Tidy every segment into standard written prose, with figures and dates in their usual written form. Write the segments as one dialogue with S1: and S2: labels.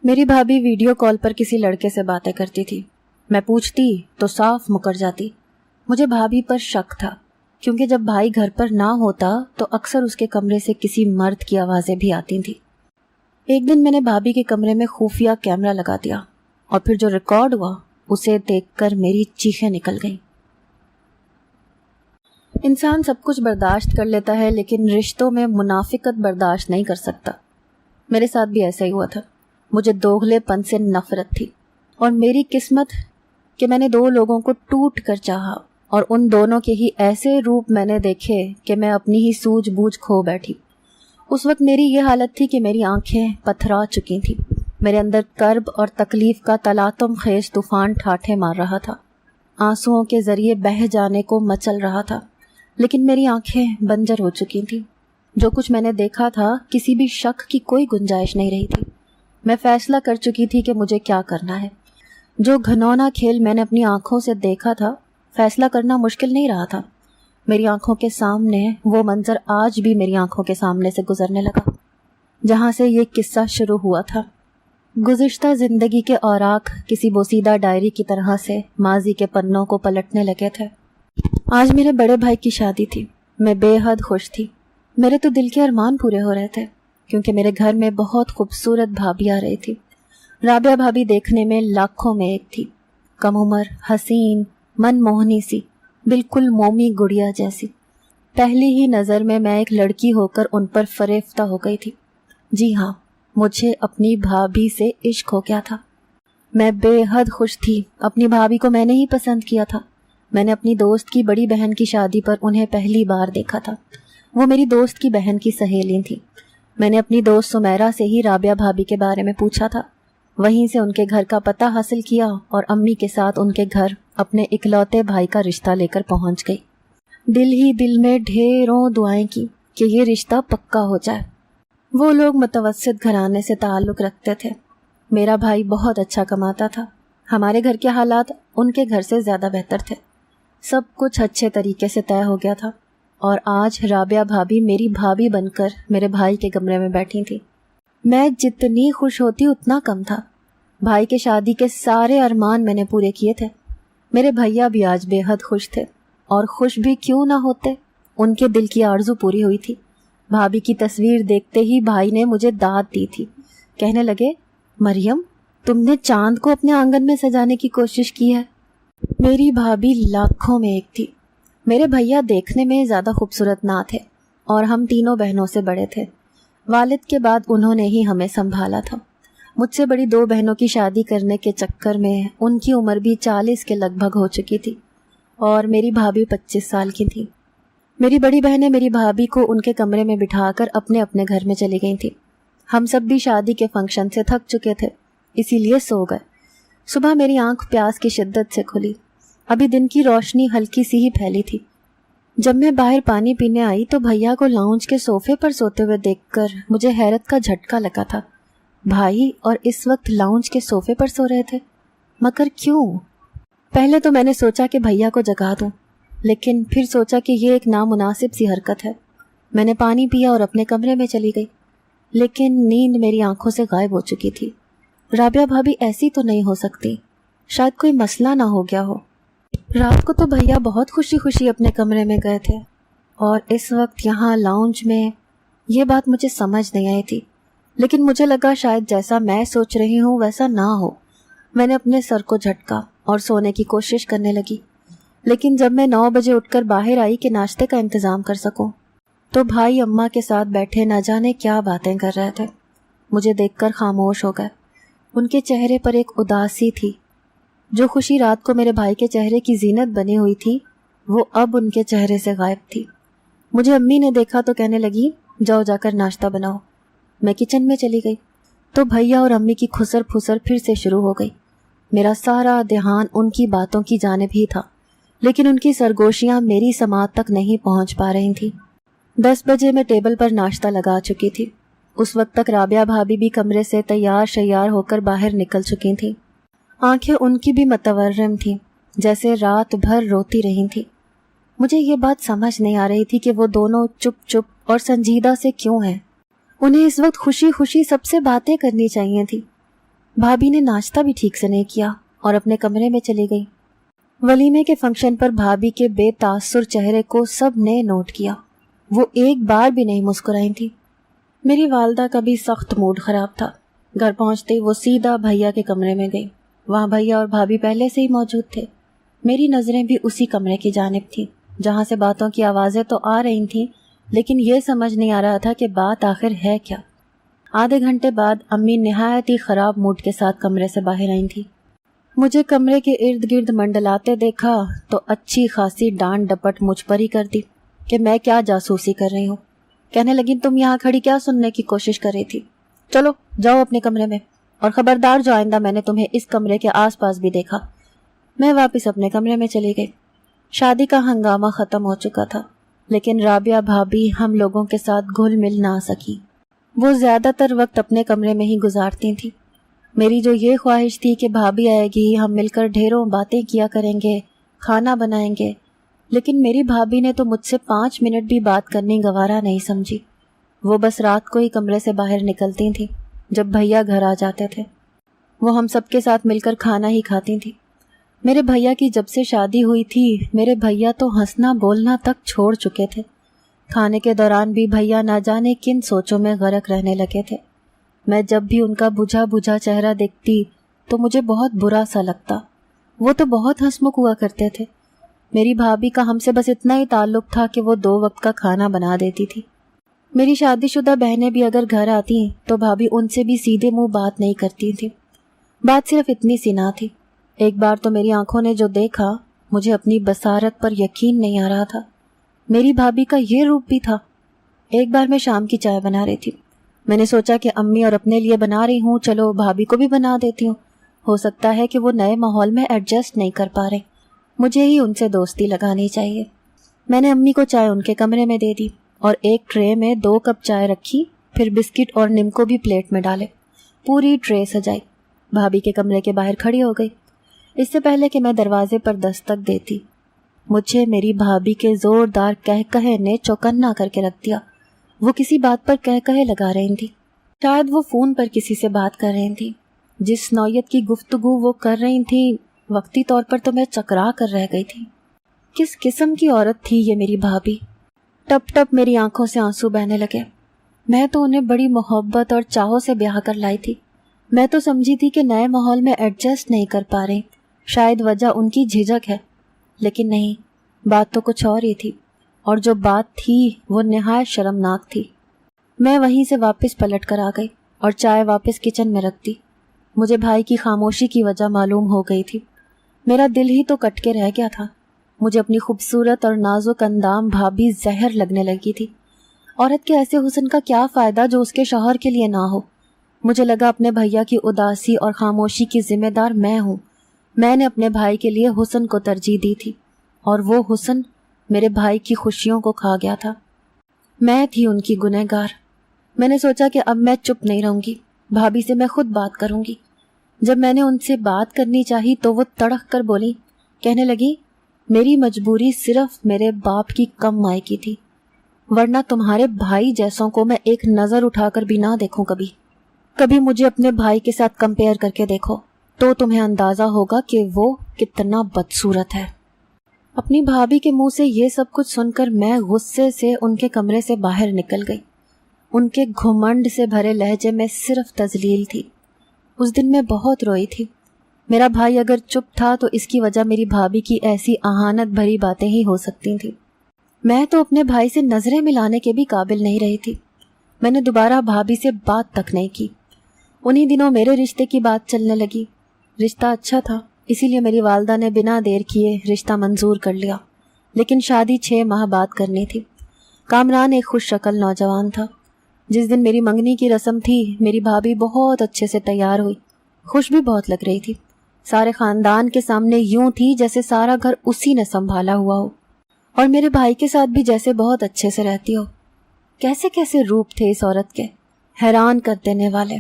S1: میری بھابھی video call پر کسی لڑکے سے باتیں کرتی تھی. میں پوچھتی تو صاف مکر جاتی. مجھے بھابھی پر شک تھا کیونکہ جب بھائی گھر پر نہ ہوتا تو اکثر اس کے کمرے سے کسی مرد کی آوازیں بھی آتی تھیں. ایک دن میں نے بھابھی کے کمرے میں خفیہ کیمرہ لگا دیا اور پھر جو ریکارڈ ہوا اسے دیکھ کر میری چیخیں نکل گئیں. انسان سب کچھ برداشت کر لیتا ہے لیکن رشتوں میں منافقت برداشت نہیں کر سکتا. میرے ساتھ بھی ایسا ہی ہوا تھا. مجھے دوغلے پن سے نفرت تھی اور میری قسمت کہ میں نے 2 لوگوں کو ٹوٹ کر چاہا اور ان دونوں کے ہی ایسے روپ میں نے دیکھے کہ میں اپنی ہی سوجھ بوجھ کھو بیٹھی. اس وقت میری یہ حالت تھی کہ میری آنکھیں پتھرا چکی تھیں. میرے اندر کرب اور تکلیف کا تلاطم خیز طوفان ٹھاٹھے مار رہا تھا. آنسوؤں کے ذریعے بہہ جانے کو مچل رہا تھا لیکن میری آنکھیں بنجر ہو چکی تھیں. جو کچھ میں نے دیکھا تھا کسی بھی شک کی کوئی گنجائش نہیں رہی تھی. میں فیصلہ کر چکی تھی کہ مجھے کیا کرنا ہے. جو گھنونا کھیل میں نے اپنی آنکھوں سے دیکھا تھا فیصلہ کرنا مشکل نہیں رہا تھا. میری آنکھوں کے سامنے وہ منظر آج بھی میری آنکھوں کے سامنے سے گزرنے لگا جہاں سے یہ قصہ شروع ہوا تھا. گزشتہ زندگی کے اوراق کسی بوسیدہ ڈائری کی طرح سے ماضی کے پنوں کو پلٹنے لگے تھے. آج میرے بڑے بھائی کی شادی تھی. میں بے حد خوش تھی. میرے تو دل کے ارمان پورے ہو رہے تھے کیونکہ میرے گھر میں بہت خوبصورت بھابھی آ رہی تھی. رابعہ بھابھی دیکھنے میں لاکھوں میں ایک تھی. کم عمر، حسین، من موہنی سی، بالکل مومی گڑیا جیسی. پہلی ہی نظر میں ایک لڑکی ہو کر ان پر فریفتہ ہو گئی تھی. جی ہاں، مجھے اپنی بھابھی سے عشق ہو گیا تھا. میں بے حد خوش تھی. اپنی بھابھی کو میں نے ہی پسند کیا تھا. میں نے اپنی دوست کی بڑی بہن کی شادی پر انہیں پہلی بار دیکھا تھا. وہ میری دوست کی بہن کی سہیلی تھی. میں نے اپنی دوست سمیرہ سے ہی رابعہ بھابھی کے بارے میں پوچھا تھا. وہیں سے ان کے گھر کا پتہ حاصل کیا اور امی کے ساتھ ان کے گھر اپنے اکلوتے بھائی کا رشتہ لے کر پہنچ گئی. دل ہی دل میں ڈھیروں دعائیں کی کہ یہ رشتہ پکا ہو جائے. وہ لوگ متوسط گھرانے سے تعلق رکھتے تھے. میرا بھائی بہت اچھا کماتا تھا. ہمارے گھر کے حالات ان کے گھر سے زیادہ بہتر تھے. سب کچھ اچھے طریقے سے طے ہو گیا تھا اور آج رابعہ بھابھی میری بھابھی بن کر میرے بھائی کے کمرے میں بیٹھی تھی. میں جتنی خوش ہوتی اتنا کم تھا. بھائی کے شادی کے سارے ارمان میں نے پورے کیے تھے. میرے بھیا بھی آج بے حد خوش تھے اور خوش بھی کیوں نہ ہوتے، ان کے دل کی آرزو پوری ہوئی تھی. بھابھی کی تصویر دیکھتے ہی بھائی نے مجھے داد دی تھی. کہنے لگے، مریم تم نے چاند کو اپنے آنگن میں سجانے کی کوشش کی ہے. میری بھابھی لاکھوں میں ایک تھی. میرے بھیا دیکھنے میں زیادہ خوبصورت نہ تھے اور ہم تینوں بہنوں سے بڑے تھے. والد کے بعد انہوں نے ہی ہمیں سنبھالا تھا. مجھ سے بڑی 2 بہنوں کی شادی کرنے کے چکر میں ان کی عمر بھی 40 کے لگ بھگ ہو چکی تھی اور میری بھابھی 25 سال کی تھی. میری بڑی بہنیں میری بھابھی کو ان کے کمرے میں بٹھا کر اپنے اپنے گھر میں چلی گئی تھیں. ہم سب بھی شادی کے فنکشن سے تھک چکے تھے اسی لیے سو گئے. صبح میری آنکھ پیاس کی شدت سے کھلی. ابھی دن کی روشنی ہلکی سی ہی پھیلی تھی. جب میں باہر پانی پینے آئی تو بھیا کو لاؤنج کے صوفے پر سوتے ہوئے دیکھ کر مجھے حیرت کا جھٹکا لگا تھا. بھائی اور اس وقت لاؤنج کے صوفے پر سو رہے تھے، مگر کیوں؟ پہلے تو میں نے سوچا کہ بھیا کو جگا دوں، لیکن پھر سوچا کہ یہ ایک نامناسب سی حرکت ہے. میں نے پانی پیا اور اپنے کمرے میں چلی گئی، لیکن نیند میری آنکھوں سے غائب ہو چکی تھی. رابعہ بھابھی ایسی تو نہیں ہو سکتی، شاید کوئی مسئلہ نہ ہو گیا ہو. رات کو تو بھیا بہت خوشی خوشی اپنے کمرے میں گئے تھے اور اس وقت یہاں لاؤنج میں. یہ بات مجھے سمجھ نہیں آئی تھی، لیکن مجھے لگا شاید جیسا میں سوچ رہی ہوں ویسا نہ ہو. میں نے اپنے سر کو جھٹکا اور سونے کی کوشش کرنے لگی. لیکن جب میں 9 بجے اٹھ کر باہر آئی کہ ناشتے کا انتظام کر سکوں تو بھائی اماں کے ساتھ بیٹھے نہ جانے کیا باتیں کر رہے تھے. مجھے دیکھ کر خاموش ہو گئے. ان کے چہرے پر ایک اداسی تھی. جو خوشی رات کو میرے بھائی کے چہرے کی زینت بنی ہوئی تھی وہ اب ان کے چہرے سے غائب تھی. مجھے امی نے دیکھا تو کہنے لگی، جاؤ جا کر ناشتہ بناؤ. میں کچن میں چلی گئی تو بھیا اور امی کی خسر پھسر پھر سے شروع ہو گئی. میرا سارا دھیان ان کی باتوں کی جانب ہی تھا، لیکن ان کی سرگوشیاں میری سماعت تک نہیں پہنچ پا رہی تھیں. 10 بجے میں ٹیبل پر ناشتہ لگا چکی تھی. اس وقت تک رابعہ بھابھی بھی کمرے سے تیار شیار ہو کر باہر نکل چکی تھیں. آنکھیں ان کی بھی متورم تھیں، جیسے رات بھر روتی رہی تھیں. مجھے یہ بات سمجھ نہیں آ رہی تھی کہ وہ دونوں چپ چپ اور سنجیدہ سے کیوں ہیں. انہیں اس وقت خوشی خوشی سب سے باتیں کرنی چاہیے تھی. بھابھی نے ناشتہ بھی ٹھیک سے نہیں کیا اور اپنے کمرے میں چلی گئی۔ ولیمے کے فنکشن پر بھابھی کے بے تاثر چہرے کو سب نے نوٹ کیا۔ وہ ایک بار بھی نہیں مسکرائی تھی۔ میری والدہ کا بھی سخت موڈ خراب تھا۔ گھر پہنچتے ہی وہ سیدھا بھیا کے کمرے میں گئی۔ وہاں بھیا اور بھابھی پہلے سے ہی موجود تھے۔ میری نظریں بھی اسی کمرے کی جانب تھیں جہاں سے باتوں کی آوازیں تو آ رہی تھیں، لیکن یہ سمجھ نہیں آ رہا تھا کہ بات آخر ہے کیا۔ آدھے گھنٹے بعد امی نہایت ہی خراب موڈ کے ساتھ کمرے سے باہر آئی تھی۔ مجھے کمرے کے ارد گرد منڈلاتے دیکھا تو اچھی خاصی ڈانٹ ڈپٹ مجھ پر ہی کر دی کہ میں کیا جاسوسی کر رہی ہوں۔ کہنے لگی تم یہاں کھڑی کیا سننے کی کوشش کر رہی تھی؟ چلو جاؤ اپنے کمرے میں، اور خبردار جو آئندہ میں نے تمہیں اس کمرے کے آس پاس بھی دیکھا۔ میں واپس اپنے کمرے میں چلی گئی۔ شادی کا ہنگامہ ختم ہو چکا تھا، لیکن رابعہ بھابھی ہم لوگوں کے ساتھ گھل مل نہ سکی۔ وہ زیادہ تر وقت اپنے کمرے میں ہی گزارتی تھی۔ میری جو یہ خواہش تھی کہ بھابھی آئے گی، ہم مل کر ڈھیروں باتیں کیا کریں گے، کھانا بنائیں گے، لیکن میری بھابھی نے تو مجھ سے 5 منٹ بھی بات کرنی گوارا نہیں سمجھی۔ وہ بس رات کو ہی کمرے سے باہر نکلتی تھیں جب بھیا گھر آ جاتے تھے۔ وہ ہم سب کے ساتھ مل کر کھانا ہی کھاتی تھیں۔ میرے بھیا کی جب سے شادی ہوئی تھی، میرے بھیا تو ہنسنا بولنا تک چھوڑ چکے تھے۔ کھانے کے دوران بھی بھیا نہ جانے کن سوچوں میں غرق رہنے لگے تھے۔ میں جب بھی ان کا بجھا بجھا چہرہ دیکھتی تو مجھے بہت برا سا لگتا۔ وہ تو بہت ہنسمکھ ہوا کرتے تھے۔ میری بھابھی کا ہم سے بس اتنا ہی تعلق تھا کہ وہ 2 وقت کا کھانا بنا دیتی تھی۔ میری شادی شدہ بہنیں بھی اگر گھر آتی تو بھابھی ان سے بھی سیدھے منہ بات نہیں کرتی تھی۔ بات صرف اتنی سی نہ تھی۔ ایک بار تو میری آنکھوں نے جو دیکھا، مجھے اپنی بصارت پر یقین نہیں آ رہا تھا۔ میری بھابھی کا یہ روپ بھی تھا۔ ایک بار میں شام کی چائے بنا رہی تھی۔ میں نے سوچا کہ امی اور اپنے لیے بنا رہی ہوں، چلو بھابھی کو بھی بنا دیتی ہوں۔ ہو سکتا ہے کہ وہ نئے ماحول میں ایڈجسٹ نہیں کر پا رہے، مجھے ہی ان سے دوستی لگانی چاہیے۔ میں نے امی کو چائے ان کے کمرے میں دے دی اور ایک ٹرے میں 2 کپ چائے رکھی، پھر بسکٹ اور نمکو بھی پلیٹ میں ڈالے۔ پوری ٹرے سجائی، بھابھی کے کمرے کے باہر کھڑی ہو گئی۔ اس سے پہلے کہ میں دروازے پر دستک دیتی، مجھے میری بھابھی کے زوردار کہے نے چوکنا کر کے رکھ دیا۔ وہ کسی بات پر کہے لگا رہی تھی۔ شاید وہ فون پر کسی سے بات کر رہی تھی۔ جس نوعیت کی گفتگو وہ کر رہی تھی، وقتی طور پر تو میں چکرا کر رہ گئی تھی۔ کس قسم کی عورت تھی یہ میری بھابھی؟ ٹپ ٹپ میری آنکھوں سے آنسو بہنے لگے۔ میں تو انہیں بڑی محبت اور چاہوں سے بیاہ کر لائی تھی۔ میں تو سمجھی تھی کہ نئے ماحول میں ایڈجسٹ نہیں کر پا رہی، شاید وجہ ان کی جھجک ہے، لیکن نہیں، بات تو کچھ اور ہی تھی، اور جو بات تھی وہ نہایت شرمناک تھی۔ میں وہیں سے واپس پلٹ کر آ گئی اور چائے واپس کچن میں رکھ دی۔ مجھے بھائی کی خاموشی کی وجہ معلوم ہو گئی تھی۔ میرا دل ہی تو کٹ کے رہ گیا تھا۔ مجھے اپنی خوبصورت اور نازک اندام بھابھی زہر لگنے لگی تھی۔ عورت کے ایسے حسن کا کیا فائدہ جو اس کے شوہر کے لیے نہ ہو؟ مجھے لگا اپنے بھیا کی اداسی اور خاموشی کی ذمہ دار میں ہوں۔ میں نے اپنے بھائی کے لیے حسن کو ترجیح دی تھی، اور وہ حسن میرے بھائی کی خوشیوں کو کھا گیا تھا۔ میں تھی ان کی گنہگار۔ میں نے سوچا کہ اب میں چپ نہیں رہوں گی، بھابھی سے میں خود بات کروں گی۔ جب میں نے ان سے بات کرنی چاہی تو وہ تڑک کر بولی، کہنے لگی، میری مجبوری صرف میرے باپ کی کم مائی کی تھی، ورنہ تمہارے بھائی جیسوں کو میں ایک نظر اٹھا کر بھی نہ دیکھوں۔ کبھی مجھے اپنے بھائی کے ساتھ کمپیئر کر کے دیکھو تو تمہیں اندازہ ہوگا کہ وہ کتنا بدصورت ہے۔ اپنی بھابھی کے منہ سے یہ سب کچھ سن کر میں غصے سے ان کے کمرے سے باہر نکل گئی۔ ان کے گھمنڈ سے بھرے لہجے میں صرف تذلیل تھی۔ اس دن میں بہت روئی تھی۔ میرا بھائی اگر چپ تھا تو اس کی وجہ میری بھابھی کی ایسی اہانت بھری باتیں ہی ہو سکتی تھیں۔ میں تو اپنے بھائی سے نظریں ملانے کے بھی قابل نہیں رہی تھی۔ میں نے دوبارہ بھابھی سے بات تک نہیں کی۔ انہی دنوں میرے رشتے کی بات چلنے لگی۔ رشتہ اچھا تھا، اسی لیے میری والدہ نے بنا دیر کیے رشتہ منظور کر لیا، لیکن شادی 6 ماہ بعد کرنی تھی۔ کامران ایک خوش شکل نوجوان تھا۔ جس دن میری منگنی کی رسم تھی، میری بھابھی بہت اچھے سے تیار ہوئی، خوش بھی بہت لگ رہی تھی۔ سارے خاندان کے سامنے یوں تھی جیسے سارا گھر اسی نے سنبھالا ہوا ہو، اور میرے بھائی کے ساتھ بھی جیسے بہت اچھے سے رہتی ہو۔ کیسے کیسے روپ تھے اس عورت کے، حیران کر دینے والے۔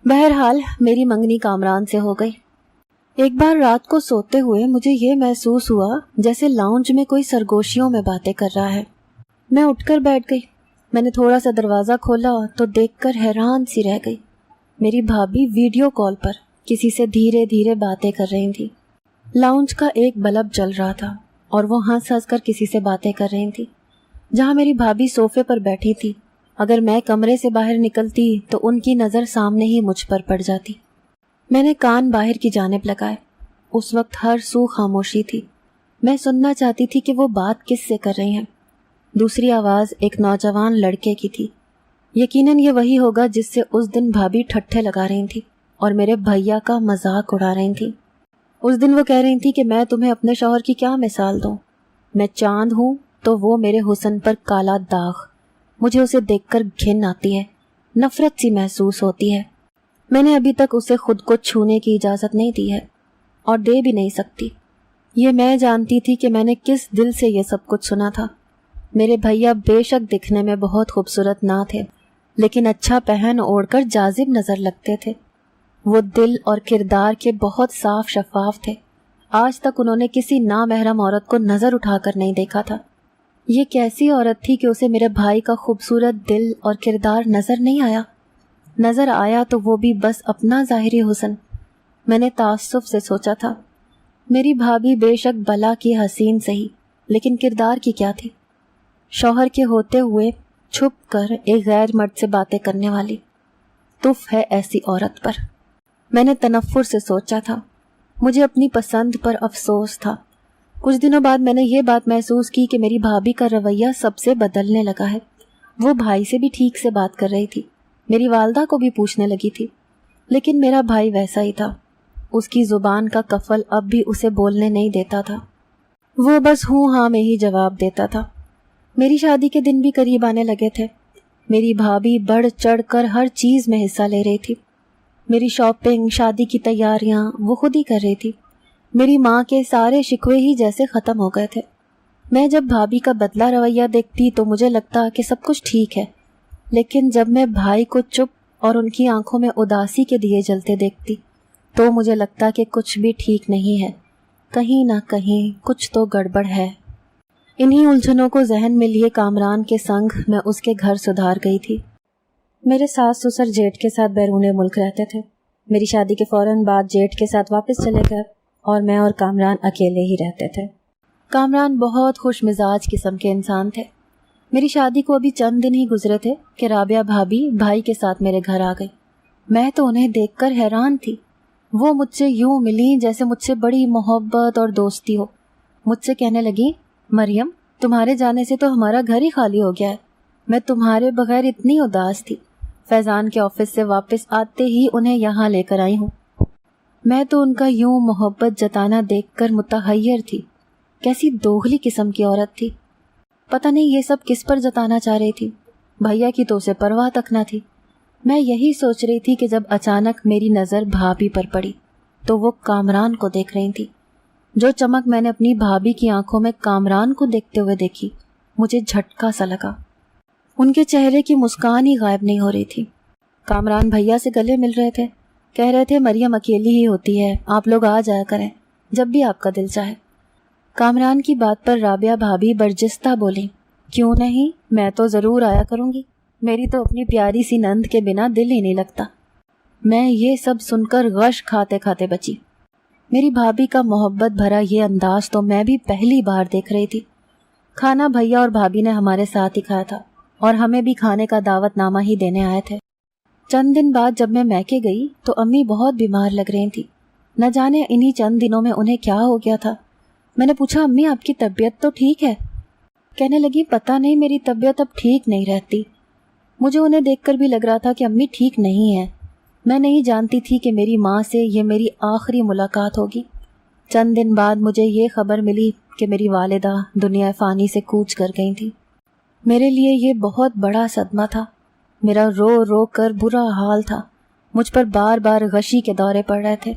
S1: بہرحال میری منگنی کامران سے ہو گئی۔ ایک بار رات کو سوتے ہوئے مجھے یہ محسوس ہوا جیسے لاؤنج میں کوئی سرگوشیوں میں باتیں کر رہا ہے۔ میں اٹھ کر بیٹھ گئی۔ میں نے تھوڑا سا دروازہ کھولا تو دیکھ کر حیران سی رہ گئی۔ میری بھابھی ویڈیو کال پر کسی سے دھیرے دھیرے باتیں کر رہی تھی۔ لاؤنج کا ایک بلب جل رہا تھا اور وہ ہنس ہنس کر کسی سے باتیں کر رہی تھی۔ جہاں میری بھابھی صوفے پر بیٹھی تھی، اگر میں کمرے سے باہر نکلتی تو ان کی نظر سامنے ہی مجھ پر پڑ جاتی۔ میں نے کان باہر کی جانب لگائے۔ اس وقت ہر سو خاموشی تھی۔ میں سننا چاہتی تھی کہ وہ بات کس سے کر رہی ہیں۔ دوسری آواز ایک نوجوان لڑکے کی تھی۔ یقیناً یہ وہی ہوگا جس سے اس دن بھابھی ٹھٹھے لگا رہی تھی اور میرے بھیا کا مذاق اڑا رہی تھی۔ اس دن وہ کہہ رہی تھی کہ میں تمہیں اپنے شوہر کی کیا مثال دوں، میں چاند ہوں تو وہ میرے حسن پر کالا داغ، مجھے اسے دیکھ کر گھن آتی ہے، نفرت سی محسوس ہوتی ہے۔ میں نے ابھی تک اسے خود کو چھونے کی اجازت نہیں دی ہے اور دے بھی نہیں سکتی۔ یہ میں جانتی تھی کہ میں نے کس دل سے یہ سب کچھ سنا تھا۔ میرے بھیا بے شک دکھنے میں بہت خوبصورت نہ تھے، لیکن اچھا پہن اوڑھ کر جاذب نظر لگتے تھے۔ وہ دل اور کردار کے بہت صاف شفاف تھے۔ آج تک انہوں نے کسی نامحرم عورت کو نظر اٹھا کر نہیں دیکھا تھا۔ یہ کیسی عورت تھی کہ اسے میرے بھائی کا خوبصورت دل اور کردار نظر نہیں آیا؟ نظر آیا تو وہ بھی بس اپنا ظاہری حسن۔ میں نے تعصب سے سوچا تھا، میری بھابھی بے شک بلا کی حسین سہی، لیکن کردار کی کیا تھی؟ شوہر کے ہوتے ہوئے چھپ کر ایک غیر مرد سے باتیں کرنے والی۔ تف ہے ایسی عورت پر۔ میں نے تنفر سے سوچا تھا۔ مجھے اپنی پسند پر افسوس تھا۔ کچھ دنوں بعد میں نے یہ بات محسوس کی کہ میری بھابھی کا رویہ سب سے بدلنے لگا ہے۔ وہ بھائی سے بھی ٹھیک سے بات کر رہی تھی، میری والدہ کو بھی پوچھنے لگی تھی، لیکن میرا بھائی ویسا ہی تھا۔ اس کی زبان کا کفل اب بھی اسے بولنے نہیں دیتا تھا۔ وہ بس ہوں ہاں میں ہی جواب دیتا تھا۔ میری شادی کے دن بھی قریب آنے لگے تھے۔ میری بھابھی بڑھ چڑھ کر ہر چیز میں حصہ لے رہی تھی۔ میری شاپنگ، شادی کی تیاریاں وہ خود ہی کر رہی تھی۔ میری ماں کے سارے شکوے ہی جیسے ختم ہو گئے تھے۔ میں جب بھابھی کا بدلا رویہ دیکھتی تو مجھے لگتا کہ سب کچھ ٹھیک ہے، لیکن جب میں بھائی کو چپ اور ان کی آنکھوں میں اداسی کے دیے جلتے دیکھتی تو مجھے لگتا کہ کچھ بھی ٹھیک نہیں ہے، کہیں نہ کہیں کچھ تو گڑبڑ ہے۔ انہی الجھنوں کو ذہن میں لیے کامران کے سنگ میں اس کے گھر سدھار گئی تھی۔ میرے ساس سسر جیٹھ کے ساتھ بیرون ملک رہتے تھے۔ میری شادی کے فوراً بعد جیٹھ کے ساتھ واپس چلے گئے اور میں اور کامران اکیلے ہی رہتے تھے۔ کامران بہت خوش مزاج قسم کے انسان تھے۔ میری شادی کو ابھی چند دن ہی گزرے تھے کہ رابعہ بھابھی بھائی کے ساتھ میرے گھر آ گئی۔ میں تو انہیں دیکھ کر حیران تھی۔ وہ مجھ سے یوں ملی جیسے مجھ سے بڑی محبت اور دوستی ہو۔ مجھ سے کہنے لگی، مریم تمہارے جانے سے تو ہمارا گھر ہی خالی ہو گیا ہے، میں تمہارے بغیر اتنی اداس تھی، فیضان کے آفس سے واپس آتے ہی انہیں یہاں لے کر آئی ہوں۔ میں تو ان کا یوں محبت جتانا دیکھ کر متحیر تھی۔ کیسی دوغلی قسم کی عورت تھی، پتہ نہیں یہ سب کس پر جتانا چاہ رہی تھی۔ بھیا کی تو اسے پرواہ تک نہ تھی۔ میں یہی سوچ رہی تھی کہ جب اچانک میری نظر بھابھی پر پڑی تو وہ کامران کو دیکھ رہی تھی۔ جو چمک میں نے اپنی بھابھی کی آنکھوں میں کامران کو دیکھتے ہوئے دیکھی، مجھے جھٹکا سا لگا۔ ان کے چہرے کی مسکان ہی غائب نہیں ہو رہی تھی۔ کامران بھیا سے گلے مل رہے تھے، کہہ رہے تھے مریم اکیلی ہی ہوتی ہے، آپ لوگ آ جایا کریں جب بھی آپ کا دل چاہے۔ کامران کی بات پر رابعہ بھابھی برجستہ بولی، کیوں نہیں، میں تو ضرور آیا کروں گی، میری تو اپنی پیاری سی نند کے بنا دل ہی نہیں لگتا۔ میں یہ سب سن کر غش کھاتے کھاتے بچی۔ میری بھابھی کا محبت بھرا یہ انداز تو میں بھی پہلی بار دیکھ رہی تھی۔ کھانا بھیا اور بھابھی نے ہمارے ساتھ ہی کھایا تھا اور ہمیں بھی کھانے کا دعوت نامہ ہی دینے آئے تھے۔ چند دن بعد جب میں میکے گئی تو امی بہت بیمار لگ رہی تھی۔ نہ جانے انہی چند دنوں میں انہیں کیا ہو گیا تھا۔ میں نے پوچھا، امی آپ کی طبیعت تو ٹھیک ہے؟ کہنے لگی، پتہ نہیں میری طبیعت اب ٹھیک نہیں رہتی۔ مجھے انہیں دیکھ کر بھی لگ رہا تھا کہ امی ٹھیک نہیں ہے۔ میں نہیں جانتی تھی کہ میری ماں سے یہ میری آخری ملاقات ہوگی۔ چند دن بعد مجھے یہ خبر ملی کہ میری والدہ دنیا فانی سے کوچ کر گئی تھی۔ میرے لیے یہ بہت بڑا صدمہ تھا۔ میرا رو رو کر برا حال تھا۔ مجھ پر بار بار غشی کے دورے پڑ رہے تھے۔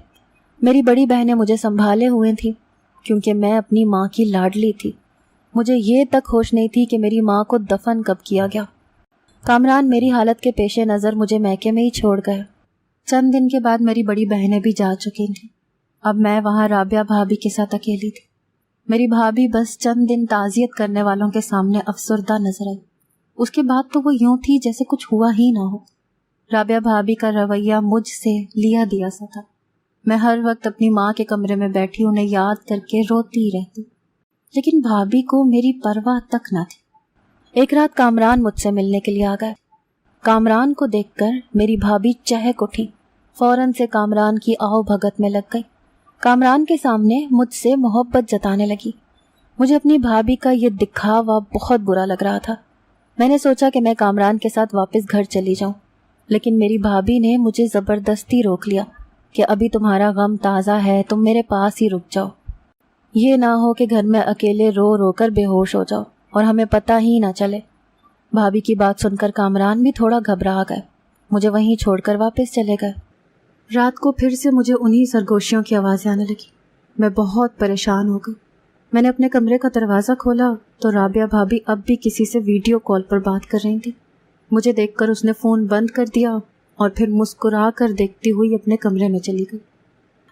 S1: میری بڑی بہنیں مجھے سنبھالے ہوئے تھیں کیونکہ میں اپنی ماں کی لاڈلی تھی۔ مجھے یہ تک ہوش نہیں تھی کہ میری ماں کو دفن کب کیا گیا۔ کامران میری حالت کے پیش نظر مجھے میکے میں ہی چھوڑ گئے۔ چند دن کے بعد میری بڑی بہنیں بھی جا چکی تھیں۔ اب میں وہاں رابعہ بھابھی کے ساتھ اکیلی تھی۔ میری بھابھی بس چند دن تعزیت کرنے والوں کے سامنے افسردہ نظر آئی۔ اس کے بعد تو وہ یوں تھی جیسے کچھ ہوا ہی نہ ہو۔ رابعہ بھابی کا رویہ مجھ سے لیا دیا سا تھا۔ میں ہر وقت اپنی ماں کے کمرے میں بیٹھی انہیں یاد کر کے روتی رہتی، لیکن بھابی کو میری پرواہ تک نہ تھی۔ ایک رات کامران مجھ سے ملنے کے لیے آ گئے۔ کامران کو دیکھ کر میری بھابی چہک اٹھی، فوراً سے کامران کی آؤ بھگت میں لگ گئی۔ کامران کے سامنے مجھ سے محبت جتانے لگی۔ مجھے اپنی بھابی کا یہ دکھاوا بہت برا لگ رہا تھا۔ میں نے سوچا کہ میں کامران کے ساتھ واپس گھر چلی جاؤں، لیکن میری بھابی نے مجھے زبردستی روک لیا کہ ابھی تمہارا غم تازہ ہے، تم میرے پاس ہی رک جاؤ، یہ نہ ہو کہ گھر میں اکیلے رو رو کر بے ہوش ہو جاؤ اور ہمیں پتہ ہی نہ چلے۔ بھابی کی بات سن کر کامران بھی تھوڑا گھبرا گئے، مجھے وہیں چھوڑ کر واپس چلے گئے۔ رات کو پھر سے مجھے انہی سرگوشیوں کی آوازیں آنے لگی۔ میں بہت پریشان ہو گئی۔ میں نے اپنے کمرے کا دروازہ کھولا تو رابعہ بھابی اب بھی کسی سے ویڈیو کال پر بات کر رہی تھی۔ مجھے دیکھ کر اس نے فون بند کر دیا اور پھر مسکرا کر دیکھتی ہوئی اپنے کمرے میں چلی گئی۔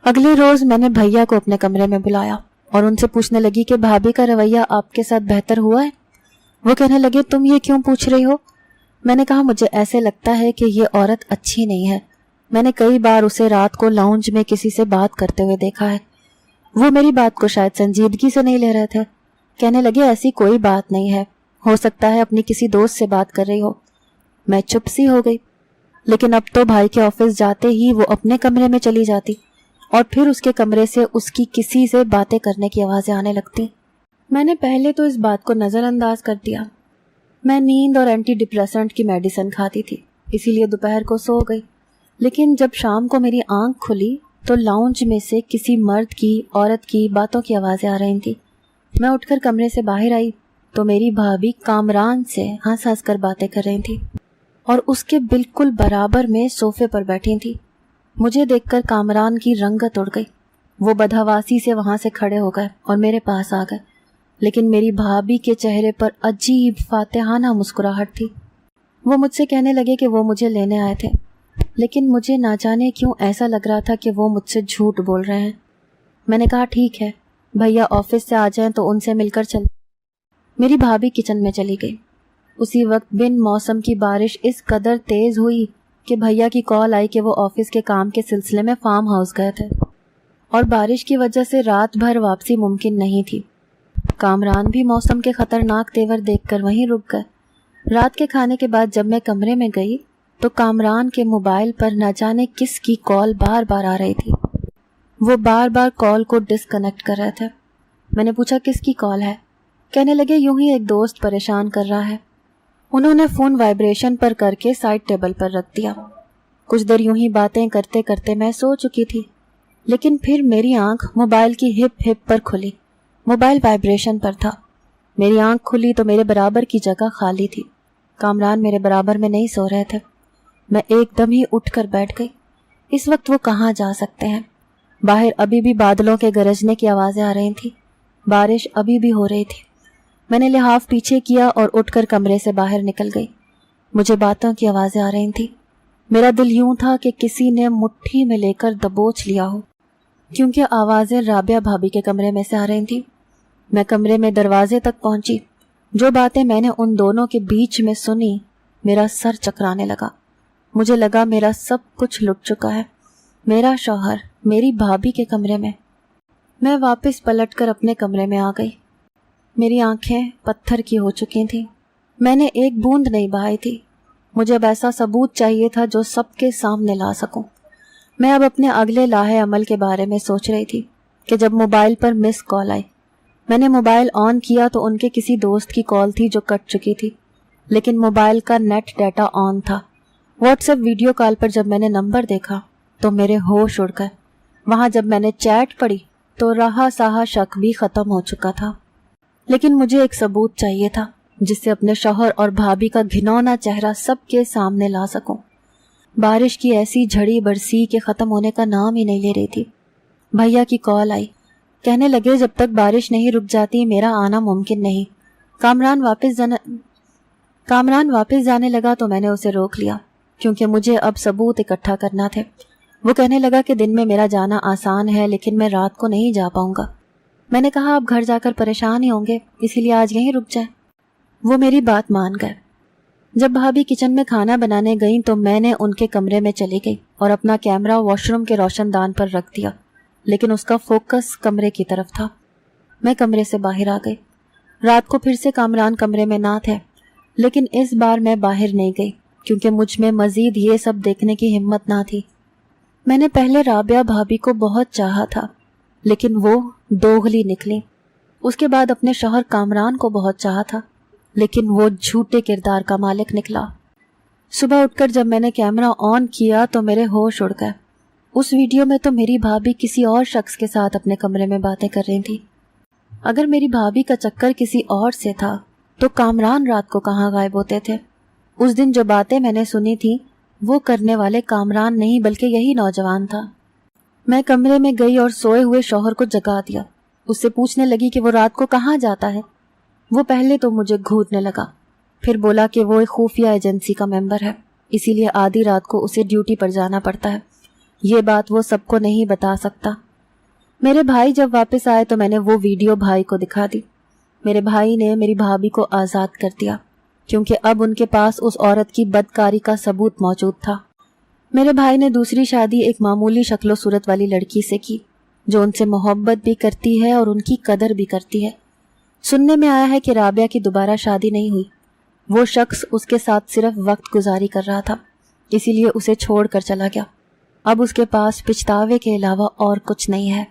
S1: اگلے روز میں نے بھیا کو اپنے کمرے میں بلایا اور ان سے پوچھنے لگی کہ بھابی کا رویہ آپ کے ساتھ بہتر ہوا ہے؟ وہ کہنے لگے تم یہ کیوں پوچھ رہی ہو؟ میں نے کہا مجھے ایسے لگتا ہے کہ یہ عورت اچھی نہیں ہے۔ میں نے کئی بار اسے رات کو لاؤنج میں کسی سے بات کرتے ہوئے دیکھا ہے۔ وہ میری بات کو شاید سنجیدگی سے نہیں لے رہے تھے۔ کہنے لگے ایسی کوئی بات نہیں ہے، ہو سکتا ہے اپنی کسی دوست سے بات کر رہی ہو۔ میں چپ سی ہو گئی، لیکن اب تو بھائی کے آفس جاتے ہی وہ اپنے کمرے میں چلی جاتی اور پھر اس کے کمرے سے اس کی کسی سے باتیں کرنے کی آوازیں آنے لگتی۔ میں نے پہلے تو اس بات کو نظر انداز کر دیا۔ میں نیند اور اینٹی ڈپریسنٹ کی میڈیسن کھاتی تھی، اسی لیے دوپہر کو سو گئی، لیکن جب شام کو میری آنکھ کھلی تو لاؤنج میں سے کسی مرد کی عورت کی باتوں کی آوازیں آ رہی تھیں۔ میں اٹھ کر کمرے سے باہر آئی تو میری بھابی کامران سے ہنس ہنس کر باتیں کر رہی تھی اور اس کے بالکل برابر میں صوفے پر بیٹھی تھی۔ مجھے دیکھ کر کامران کی رنگت اڑ گئی۔ وہ بدحواسی سے وہاں سے کھڑے ہو گئے اور میرے پاس آ گئے، لیکن میری بھابی کے چہرے پر عجیب فاتحانہ مسکراہٹ تھی۔ وہ مجھ سے کہنے لگے کہ وہ مجھے لینے آئے تھے، لیکن مجھے نہ جانے کیوں ایسا لگ رہا تھا کہ وہ مجھ سے جھوٹ بول رہے ہیں۔ میں نے کہا ٹھیک ہے، بھیا آفس سے آ جائیں تو ان سے مل کر چل۔ میری بھابی کچن میں چلی گئی۔ اسی وقت بن موسم کی بارش اس قدر تیز ہوئی کہ بھیا کی کال آئی کہ وہ آفس کے کام کے سلسلے میں فارم ہاؤس گئے تھے اور بارش کی وجہ سے رات بھر واپسی ممکن نہیں تھی۔ کامران بھی موسم کے خطرناک تیور دیکھ کر وہیں رک گئے۔ رات کے کھانے کے بعد جب میں کمرے میں گئی تو کامران کے موبائل پر نہ جانے کس کی کال بار بار آ رہی تھی۔ وہ بار بار کال کو ڈسکنیکٹ کر رہے تھے۔ میں نے پوچھا کس کی کال ہے؟ کہنے لگے یوں ہی ایک دوست پریشان کر رہا ہے۔ انہوں نے فون وائبریشن پر کر کے سائڈ ٹیبل پر رکھ دیا۔ کچھ دیر یوں ہی باتیں کرتے کرتے میں سو چکی تھی، لیکن پھر میری آنکھ موبائل کی ہپ ہپ پر کھلی۔ موبائل وائبریشن پر تھا۔ میری آنکھ کھلی تو میرے برابر کی جگہ خالی تھی۔ کامران میرے برابر میں نہیں سو رہے تھے۔ میں ایک دم ہی اٹھ کر بیٹھ گئی۔ اس وقت وہ کہاں جا سکتے ہیں؟ باہر ابھی بھی بادلوں کے گرجنے کی آوازیں آ رہی تھیں، بارش ابھی بھی ہو رہی تھی۔ میں نے لحاف پیچھے کیا اور اٹھ کر کمرے سے باہر نکل گئی۔ مجھے باتوں کی آوازیں آ رہی تھیں۔ میرا دل یوں تھا کہ کسی نے مٹھی میں لے کر دبوچ لیا ہو، کیونکہ آوازیں رابعہ بھابی کے کمرے میں سے آ رہی تھیں۔ میں کمرے میں دروازے تک پہنچی۔ جو باتیں میں نے ان دونوں کے بیچ میں سنی، میرا سر چکرانے لگا۔ مجھے لگا میرا سب کچھ لٹ چکا ہے، میرا شوہر میری بھابی کے کمرے میں۔ میں واپس پلٹ کر اپنے کمرے میں آ گئی۔ میری آنکھیں پتھر کی ہو چکی تھیں۔ میں نے ایک بوند نہیں بہائی تھی۔ مجھے اب ایسا ثبوت چاہیے تھا جو سب کے سامنے لا سکوں۔ میں اب اپنے اگلے لاہے عمل کے بارے میں سوچ رہی تھی کہ جب موبائل پر مس کال آئی، میں نے موبائل آن کیا تو ان کے کسی دوست کی کال تھی جو کٹ چکی تھی، لیکن موبائل کا نیٹ ڈیٹا آن تھا۔ واٹس ایپ ویڈیو کال پر جب میں نے نمبر دیکھا تو میرے ہوش اڑ گئے۔ وہاں جب میں نے چیٹ پڑھی تو رہا سہا شک بھی ختم ہو چکا تھا، لیکن مجھے ایک ثبوت چاہیے تھا جس سے اپنے شوہر اور بھابی کا گھنونا چہرہ سب کے سامنے لا سکوں۔ بارش کی ایسی جھڑی برسی کے ختم ہونے کا نام ہی نہیں لے رہی تھی۔ بھیا کی کال آئی، کہنے لگے جب تک بارش نہیں رک جاتی میرا آنا ممکن نہیں۔ کامران واپس جانے لگا تو میں نے اسے روک لیا، کیونکہ مجھے اب ثبوت اکٹھا کرنا تھے۔ وہ کہنے لگا کہ دن میں میرا جانا آسان ہے، لیکن میں رات کو نہیں جا پاؤں گا۔ میں نے کہا آپ گھر جا کر پریشان ہی ہوں گے، اسی لیے آج یہیں رک جائیں۔ وہ میری بات مان گئے۔ جب بھابھی کچن میں کھانا بنانے گئیں تو میں نے ان کے کمرے میں چلی گئی اور اپنا کیمرہ واش روم کے روشن دان پر رکھ دیا، لیکن اس کا فوکس کمرے کی طرف تھا۔ میں کمرے سے باہر آ گئی۔ رات کو پھر سے کامران کمرے میں نہ تھے، لیکن اس بار میں باہر نہیں گئی کیونکہ مجھ میں مزید یہ سب دیکھنے کی ہمت نہ تھی۔ میں نے پہلے رابعہ بھابھی کو بہت چاہا تھا، لیکن وہ دوغلی نکلی۔ اس کے بعد اپنے شوہر کامران کو بہت چاہا تھا، لیکن وہ جھوٹے کردار کا مالک نکلا۔ صبح اٹھ کر جب میں نے کیمرہ آن کیا تو میرے ہوش اڑ گئے۔ اس ویڈیو میں تو میری بھابھی کسی اور شخص کے ساتھ اپنے کمرے میں باتیں کر رہی تھی۔ اگر میری بھابھی کا چکر کسی اور سے تھا تو کامران رات کو کہاں غائب ہوتے تھے؟ اس دن جو باتیں میں نے سنی تھی وہ کرنے والے کامران نہیں بلکہ یہی نوجوان تھا۔ میں کمرے میں گئی اور سوئے ہوئے شوہر کو جگا دیا۔ اس سے پوچھنے لگی کہ وہ رات کو کہاں جاتا ہے۔ وہ پہلے تو مجھے گھونٹنے لگا، پھر بولا کہ وہ ایک خفیہ ایجنسی کا ممبر ہے، اسی لیے آدھی رات کو اسے ڈیوٹی پر جانا پڑتا ہے۔ یہ بات وہ سب کو نہیں بتا سکتا۔ میرے بھائی جب واپس آئے تو میں نے وہ ویڈیو بھائی کو دکھا دی۔ میرے بھائی نے میری بھابھی کو آزاد کر دیا کیونکہ اب ان کے پاس اس عورت کی بدکاری کا ثبوت موجود تھا۔ میرے بھائی نے دوسری شادی ایک معمولی شکل و صورت والی لڑکی سے کی جو ان سے محبت بھی کرتی ہے اور ان کی قدر بھی کرتی ہے۔ سننے میں آیا ہے کہ رابعہ کی دوبارہ شادی نہیں ہوئی۔ وہ شخص اس کے ساتھ صرف وقت گزاری کر رہا تھا، اسی لیے اسے چھوڑ کر چلا گیا۔ اب اس کے پاس پچھتاوے کے علاوہ اور کچھ نہیں ہے۔